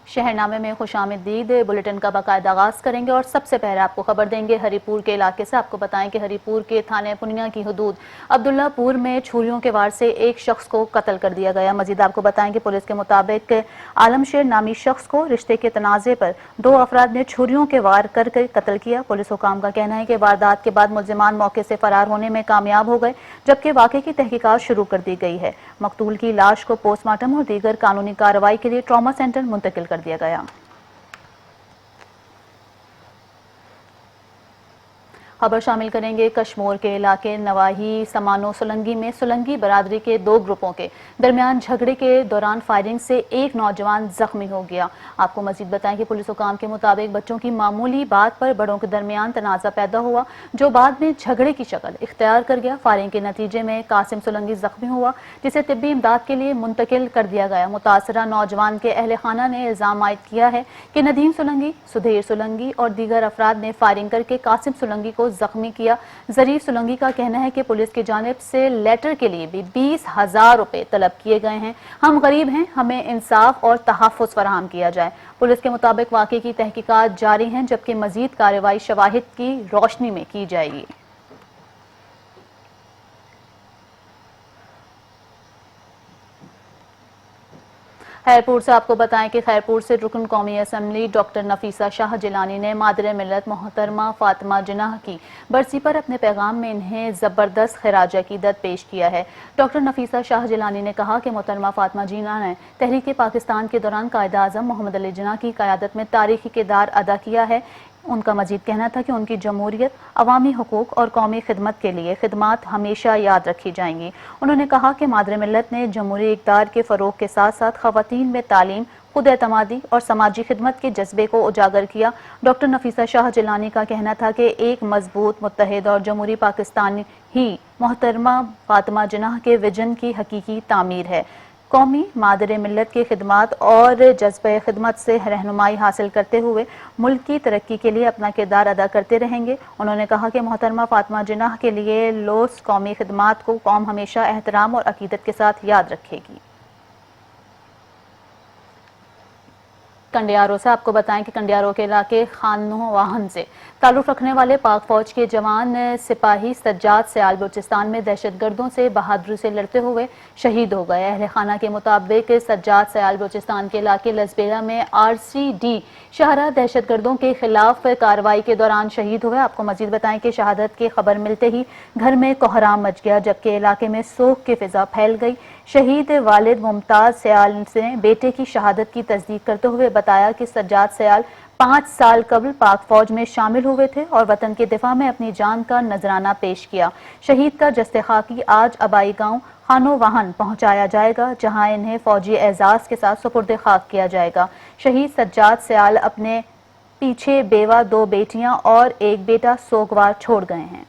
شہرنامے میں خوش آمدید بلیٹن کا باقاعدہ آغاز کریں گے اور سب سے پہلے آپ کو خبر دیں گے ہری پور کے علاقے سے۔ آپ کو بتائیں کہ ہری پور کے تھانے پنیا کی حدود عبداللہ پور میں چھریوں کے وار سے ایک شخص کو قتل کر دیا گیا۔ مزید آپ کو بتائیں کہ پولیس کے مطابق عالم شیر نامی شخص کو رشتے کے تنازع پر 2 افراد نے چھریوں کے وار کر کے قتل کیا۔ پولیس حکام کا کہنا ہے کہ واردات کے بعد ملزمان موقع سے فرار ہونے میں کامیاب ہو گئے، جبکہ واقعے کی تحقیقات شروع کر دی گئی ہے۔ مقتول کی لاش کو پوسٹ مارٹم اور دیگر قانونی کارروائی کے لیے ٹراما سینٹر منتقل کر دیا گیا۔ خبر شامل کریں گے کشمور کے علاقے نواحی سمانو سولنگی میں سولنگی برادری کے 2 گروپوں کے درمیان جھگڑے کے دوران فائرنگ سے ایک نوجوان زخمی ہو گیا۔ آپ کو مزید بتائیں کہ پولیس حکام کے مطابق بچوں کی معمولی بات پر بڑوں کے درمیان تنازع پیدا ہوا، جو بعد میں جھگڑے کی شکل اختیار کر گیا۔ فائرنگ کے نتیجے میں قاسم سولنگی زخمی ہوا، جسے طبی امداد کے لیے منتقل کر دیا گیا۔ متاثرہ نوجوان کے اہل خانہ نے الزام عائد کیا ہے کہ ندیم سولنگی، سدھیر سولنگی اور دیگر افراد نے فائرنگ کر کے قاسم سولنگی کو زخمی کیا۔ ظریف سولنگی کا کہنا ہے کہ پولیس کی جانب سے لیٹر کے لیے بھی 20,000 روپے طلب کیے گئے ہیں۔ ہم غریب ہیں، ہمیں انصاف اور تحفظ فراہم کیا جائے۔ پولیس کے مطابق واقعے کی تحقیقات جاری ہیں، جبکہ مزید کارروائی شواہد کی روشنی میں کی جائے گی۔ خیرپور سے آپ کو بتائیں کہ خیرپور سے رکن قومی اسمبلی ڈاکٹر نفیسہ شاہ جیلانی نے مادر ملت محترمہ فاطمہ جناح کی برسی پر اپنے پیغام میں انہیں زبردست خراج عقیدت پیش کیا ہے۔ ڈاکٹر نفیسہ شاہ جیلانی نے کہا کہ محترمہ فاطمہ جناح نے تحریک پاکستان کے دوران قائد اعظم محمد علی جناح کی قیادت میں تاریخی کردار ادا کیا ہے۔ ان کا مزید کہنا تھا کہ ان کی جمہوریت، عوامی حقوق اور قومی خدمت کے لیے خدمات ہمیشہ یاد رکھی جائیں گی۔ انہوں نے کہا کہ مادر ملت نے جمہوری اقدار کے فروغ کے ساتھ ساتھ خواتین میں تعلیم، خود اعتمادی اور سماجی خدمت کے جذبے کو اجاگر کیا۔ ڈاکٹر نفیسہ شاہ جیلانی کا کہنا تھا کہ ایک مضبوط، متحد اور جمہوری پاکستان ہی محترمہ فاطمہ جناح کے ویژن کی حقیقی تعمیر ہے۔ قومی مادر ملت کی خدمات اور جذبہ خدمت سے رہنمائی حاصل کرتے ہوئے ملک کی ترقی کے لیے اپنا کردار ادا کرتے رہیں گے۔ انہوں نے کہا کہ محترمہ فاطمہ جناح کے لیے لوس قومی خدمات کو قوم ہمیشہ احترام اور عقیدت کے ساتھ یاد رکھے گی۔ کنڈیارو سے آپ کو بتائیں کہ کنڈیارو کے علاقے خانو واہن سے تعلق رکھنے والے پاک فوج کے جوان سپاہی سجاد سیال بلوچستان میں دہشت گردوں سے بہادری سے لڑتے ہوئے شہید ہو گئے۔ اہل خانہ کے مطابق سجاد سیال بلوچستان کے علاقے لسبیرا میں RCD شاہراہ دہشت گردوں کے خلاف کارروائی کے دوران شہید ہوئے۔ آپ کو مزید بتائیں کہ شہادت کی خبر ملتے ہی گھر میں کوہرام مچ گیا، جبکہ علاقے میں سوگ کی فضا پھیل گئی۔ شہید والد ممتاز سیال نے بیٹے کی شہادت کی تصدیق کرتے ہوئے بتایا کہ سجاد سیال 5 سال قبل پاک فوج میں شامل ہوئے تھے اور وطن کے دفاع میں اپنی جان کا نذرانہ پیش کیا۔ شہید کا جسد خاکی آج آبائی گاؤں خانو واہن پہنچایا جائے گا، جہاں انہیں فوجی اعزاز کے ساتھ سپرد خاک کیا جائے گا۔ شہید سجاد سیال اپنے پیچھے بیوہ، 2 بیٹیاں اور 1 بیٹا سوگوار چھوڑ گئے ہیں۔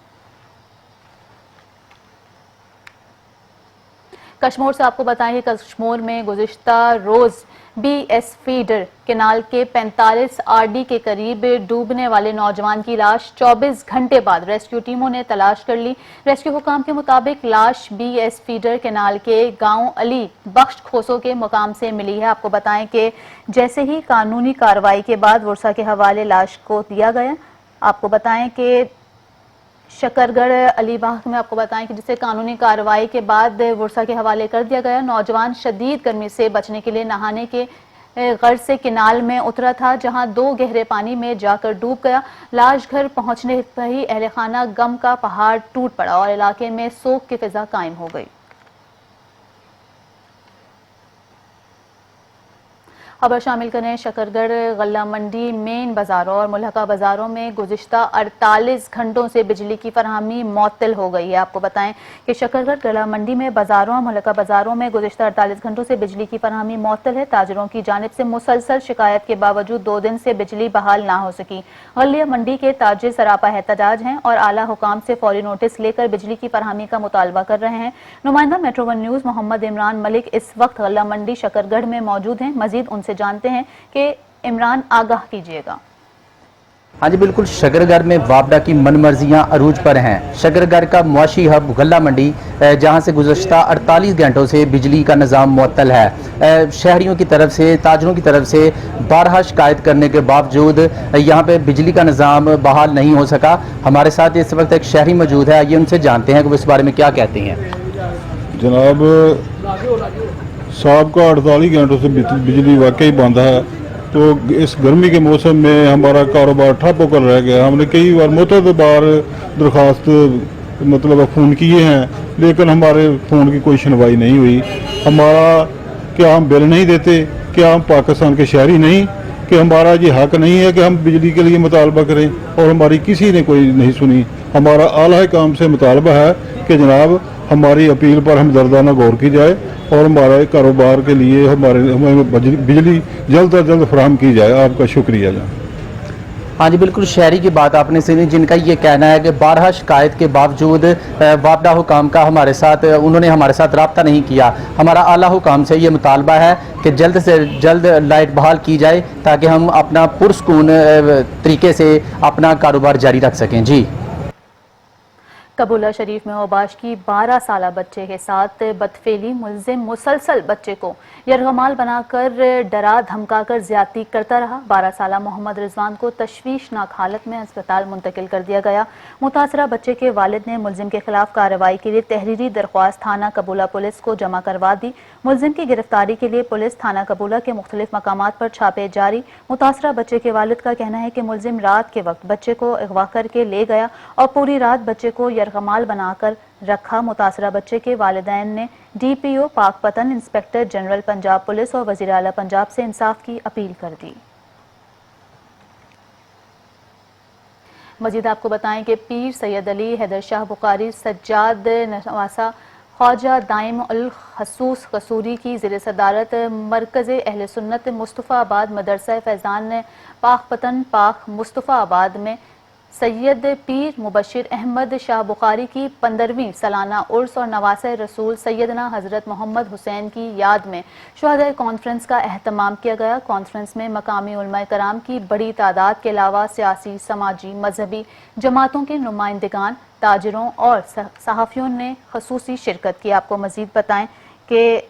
کشمور سے آپ کو بتائیں کہ کشمور میں گزشتہ روز BS فیڈر کینال کے 45 RD کے قریب ڈوبنے والے نوجوان کی لاش 24 گھنٹے بعد ریسکیو ٹیموں نے تلاش کر لی۔ ریسکیو حکام کے مطابق لاش BS فیڈر کینال کے گاؤں علی بخش کھوسو کے مقام سے ملی ہے۔ آپ کو بتائیں کہ جیسے ہی قانونی کارروائی کے بعد ورثہ کے حوالے لاش کو دیا گیا۔ آپ کو بتائیں کہ شکرگڑھ علی باغ میں آپ کو بتائیں کہ جسے قانونی کارروائی کے بعد ورثہ کے حوالے کر دیا گیا۔ نوجوان شدید گرمی سے بچنے کے لیے نہانے کے غرض سے کنال میں اترا تھا، جہاں 2 گہرے پانی میں جا کر ڈوب گیا۔ لاش گھر پہنچنے پر ہی اہل خانہ غم کا پہاڑ ٹوٹ پڑا اور علاقے میں سوگ کی فضا قائم ہو گئی۔ خبر شامل کریں شکرگڑھ غلہ منڈی مین بازاروں اور ملحقہ بازاروں میں گزشتہ 48 گھنٹوں سے بجلی کی فراہمی معطل ہو گئی ہے۔ آپ کو بتائیں کہ شکرگڑھ غلہ منڈی میں بازاروں اور ملحقہ بازاروں میں گزشتہ 48 گھنٹوں سے بجلی کی فراہمی معطل ہے۔ تاجروں کی جانب سے مسلسل شکایت کے باوجود 2 دن سے بجلی بحال نہ ہو سکی۔ غلہ منڈی کے تاجر سراپا احتجاج ہیں اور اعلیٰ حکام سے فوری نوٹس لے کر بجلی کی فراہمی کا مطالبہ کر رہے ہیں۔ نمائندہ میٹرو ون نیوز محمد عمران ملک اس وقت غلہ منڈی شکرگڑھ میں موجود ہیں۔ مزید ان سے جانتے ہیں کہ عمران آگاہ کیجیے گا۔ ہاں جی بالکل، شکرگر میں وابڈا کی من مرضیاں عروج پر ہیں۔ شکرگر کا معاشی ہب غلہ منڈی جہاں سے گزشتہ 48 گھنٹوں سے بجلی کا نظام معطل ہے، شہریوں کی طرف سے، تاجروں کی طرف سے بارہا شکایت کرنے کے باوجود یہاں پہ بجلی کا نظام بحال نہیں ہو سکا۔ ہمارے ساتھ اس وقت ایک شہری موجود ہے، آئیے ان سے جانتے ہیں کہ وہ اس بارے میں کیا کہتے ہیں۔ جناب، صاحب کا 48 گھنٹوں سے بجلی واقعی بند ہے، تو اس گرمی کے موسم میں ہمارا کاروبار ٹھپ ہو کر رہ گیا۔ ہم نے کئی بار متعدد بار درخواست فون کیے ہیں، لیکن ہمارے فون کی کوئی سنوائی نہیں ہوئی۔ ہمارا کیا ہم بل نہیں دیتے؟ کیا ہم پاکستان کے شہری نہیں کہ ہمارا یہ حق نہیں ہے کہ ہم بجلی کے لیے مطالبہ کریں؟ اور ہماری کسی نے کوئی نہیں سنی۔ ہمارا اعلیٰ حکام سے مطالبہ ہے کہ جناب ہماری اپیل پر ہمدردانہ غور کی جائے اور ہمارے کاروبار کے لیے ہمیں بجلی جلد از جلد فراہم کی جائے۔ آپ کا شکریہ جناب۔ ہاں جی بالکل، شہری کی بات آپ نے سنی، جن کا یہ کہنا ہے کہ بارہا شکایت کے باوجود وابڈا حکام کا انہوں نے ہمارے ساتھ رابطہ نہیں کیا۔ ہمارا اعلیٰ حکام سے یہ مطالبہ ہے کہ جلد سے جلد لائٹ بحال کی جائے تاکہ ہم اپنا پرسکون طریقے سے اپنا کاروبار جاری رکھ سکیں۔ جی قبولہ شریف میں اوباش کی 12 سالہ بچے کے ساتھ بدفعلی ملزم مسلسل بچے کو یرغمال بنا کر ڈرا دھمکا کر زیادتی کرتا رہا۔ 12 سالہ محمد رضوان کو تشویشناک حالت میں ہسپتال منتقل کر دیا گیا۔ متاثرہ بچے کے والد نے ملزم کے خلاف کارروائی کے لیے تحریری درخواست تھانہ قبولہ پولیس کو جمع کروا دی۔ ملزم کی گرفتاری کے لیے پولیس تھانہ قبولہ کے مختلف مقامات پر چھاپے جاری۔ متاثرہ بچے کے والد کا کہنا ہے کہ ملزم رات کے وقت بچے کو اغوا کر کے لے گیا اور پوری رات بچے کو یرغمال بنا کر رکھا۔ متاثرہ بچے کے والدین نے ڈی پی او پاک پتن، انسپکٹر جنرل پنجاب پولیس اور وزیر اعلیٰ پنجاب سے انصاف کی اپیل کر دی۔ مزید آپ کو بتائیں کہ پیر سید علی حیدر شاہ بخاری سجاد نواسہ خواجہ دائم الخصوص قصوری کی زیر صدارت مرکز اہل سنت مصطفیٰ آباد مدرسہ فیضان پاک پتن پاک مصطفیٰ آباد میں سید پیر مبشر احمد شاہ بخاری کی 15ویں سالانہ عرس اور نواسہ رسول سیدنا حضرت محمد حسین کی یاد میں شہداء کانفرنس کا اہتمام کیا گیا۔ کانفرنس میں مقامی علماء کرام کی بڑی تعداد کے علاوہ سیاسی، سماجی، مذہبی جماعتوں کے نمائندگان، تاجروں اور صحافیوں نے خصوصی شرکت کی۔ آپ کو مزید بتائیں کہ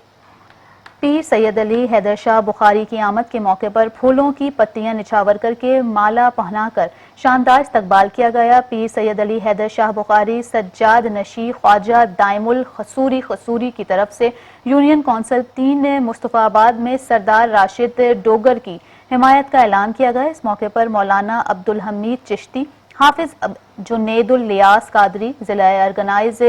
پیر سید علی حیدر شاہ بخاری کی آمد کے موقع پر پھولوں کی پتیاں نچھاور کر کے مالا پہنا کر شاندار استقبال کیا گیا۔ پیر سید علی حیدر شاہ بخاری سجاد نشی خواجہ دائم الخصوری قصوری کی طرف سے یونین کونسل 3 مصطفیٰ آباد میں سردار راشد ڈوگر کی حمایت کا اعلان کیا گیا۔ اس موقع پر مولانا عبدالحمید چشتی، حافظ جنید الیاس قادری، ضلع ارگنائز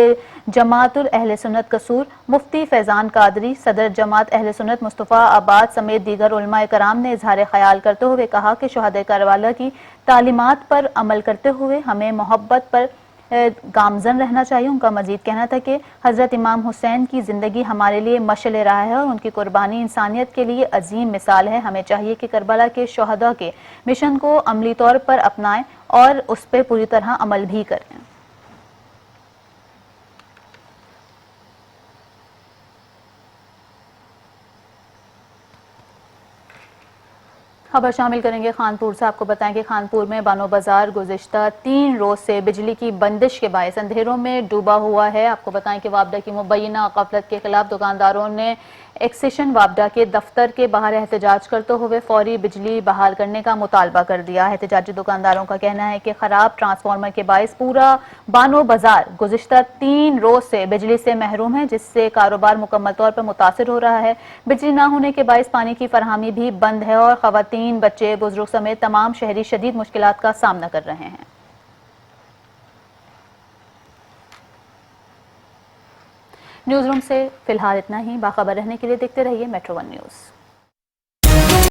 جماعت اہل سنت قصور، مفتی فیضان قادری، صدر جماعت اہل سنت مصطفیٰ آباد سمیت دیگر علماء کرام نے اظہار خیال کرتے ہوئے کہا کہ شہداء کربلا کی تعلیمات پر عمل کرتے ہوئے ہمیں محبت پر گامزن رہنا چاہیے۔ ان کا مزید کہنا تھا کہ حضرت امام حسین کی زندگی ہمارے لیے مشعل راہ ہے اور ان کی قربانی انسانیت کے لیے عظیم مثال ہے۔ ہمیں چاہیے کہ کربلا کے شہداء کے مشن کو عملی طور پر اپنائیں اور اس پہ پوری طرح عمل بھی کریں۔ خبر شامل کریں گے خانپور سے۔ آپ کو بتائیں کہ خانپور میں بانو بازار گزشتہ 3 روز سے بجلی کی بندش کے باعث اندھیروں میں ڈوبا ہوا ہے۔ آپ کو بتائیں کہ وابڈا کی مبینہ غفلت کے خلاف دکانداروں نے ایکسیشن وابڈا کے دفتر کے باہر احتجاج کرتے ہوئے فوری بجلی بحال کرنے کا مطالبہ کر دیا۔ احتجاجی دکانداروں کا کہنا ہے کہ خراب ٹرانسفارمر کے باعث پورا بانو بازار گزشتہ 3 روز سے بجلی سے محروم ہے، جس سے کاروبار مکمل طور پر متاثر ہو رہا ہے۔ بجلی نہ ہونے کے باعث پانی کی فراہمی بھی بند ہے اور خواتین، بچے، بزرگ سمیت تمام شہری شدید مشکلات کا سامنا کر رہے ہیں۔ نیوز روم سے فی الحال اتنا ہی۔ باخبر رہنے کے لیے دیکھتے رہیے میٹرو 1 نیوز۔